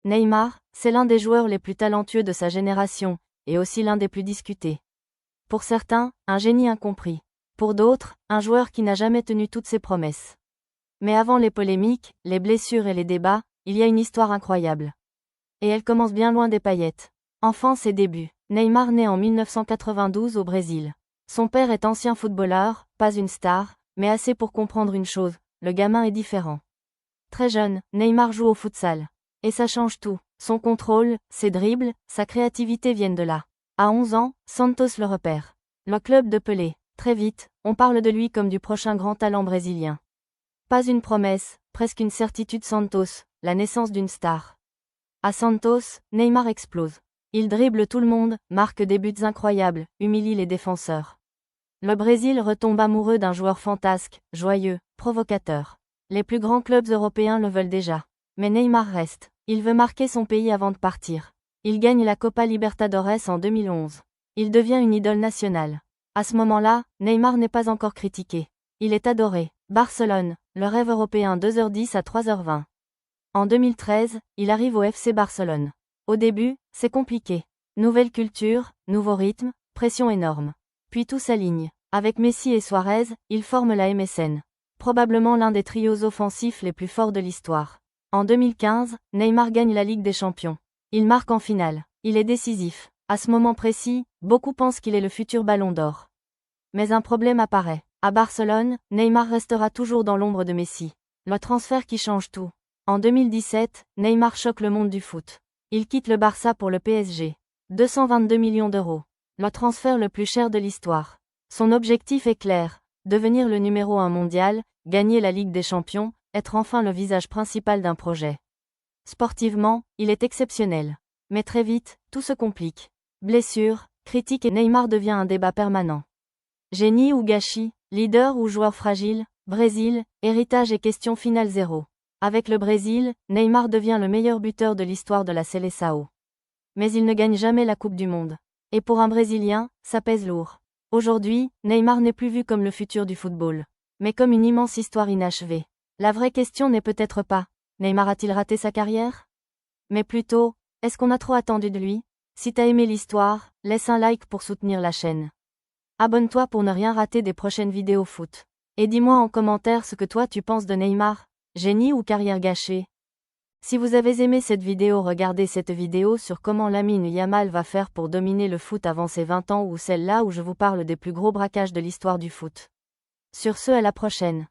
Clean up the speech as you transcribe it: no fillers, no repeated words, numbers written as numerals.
Neymar, c'est l'un des joueurs les plus talentueux de sa génération, et aussi l'un des plus discutés. Pour certains, un génie incompris. Pour d'autres, un joueur qui n'a jamais tenu toutes ses promesses. Mais avant les polémiques, les blessures et les débats, il y a une histoire incroyable. Et elle commence bien loin des paillettes. Enfance et débuts. Neymar naît en 1992 au Brésil. Son père est ancien footballeur, pas une star, mais assez pour comprendre une chose, le gamin est différent. Très jeune, Neymar joue au futsal. Et ça change tout. Son contrôle, ses dribbles, sa créativité viennent de là. À 11 ans, Santos le repère. Le club de Pelé. Très vite, on parle de lui comme du prochain grand talent brésilien. Pas une promesse, presque une certitude Santos, la naissance d'une star. À Santos, Neymar explose. Il dribble tout le monde, marque des buts incroyables, humilie les défenseurs. Le Brésil retombe amoureux d'un joueur fantasque, joyeux, provocateur. Les plus grands clubs européens le veulent déjà. Mais Neymar reste. Il veut marquer son pays avant de partir. Il gagne la Copa Libertadores en 2011. Il devient une idole nationale. À ce moment-là, Neymar n'est pas encore critiqué. Il est adoré. Barcelone, le rêve européen 2h10 à 3h20. En 2013, il arrive au FC Barcelone. Au début, c'est compliqué. Nouvelle culture, nouveau rythme, pression énorme. Puis tout s'aligne. Avec Messi et Suarez, ils forment la MSN. Probablement l'un des trios offensifs les plus forts de l'histoire. En 2015, Neymar gagne la Ligue des Champions. Il marque en finale. Il est décisif. À ce moment précis, beaucoup pensent qu'il est le futur Ballon d'Or. Mais un problème apparaît. À Barcelone, Neymar restera toujours dans l'ombre de Messi. Le transfert qui change tout. En 2017, Neymar choque le monde du foot. Il quitte le Barça pour le PSG. 222 millions d'euros. Le transfert le plus cher de l'histoire. Son objectif est clair, devenir le numéro 1 mondial, gagner la Ligue des Champions, être enfin le visage principal d'un projet. Sportivement, il est exceptionnel. Mais très vite, tout se complique. Blessures, critiques et Neymar devient un débat permanent. Génie ou gâchis, leader ou joueur fragile, Brésil, héritage et question finale zéro. Avec le Brésil, Neymar devient le meilleur buteur de l'histoire de la Seleção. Mais il ne gagne jamais la Coupe du Monde. Et pour un Brésilien, ça pèse lourd. Aujourd'hui, Neymar n'est plus vu comme le futur du football, mais comme une immense histoire inachevée. La vraie question n'est peut-être pas, Neymar a-t-il raté sa carrière? Mais plutôt, est-ce qu'on a trop attendu de lui? Si t'as aimé l'histoire, laisse un like pour soutenir la chaîne. Abonne-toi pour ne rien rater des prochaines vidéos foot. Et dis-moi en commentaire ce que toi tu penses de Neymar, génie ou carrière gâchée? Si vous avez aimé cette vidéo, regardez cette vidéo sur comment Lamine Yamal va faire pour dominer le foot avant ses 20 ans ou celle-là où je vous parle des plus gros braquages de l'histoire du foot. Sur ce, à la prochaine.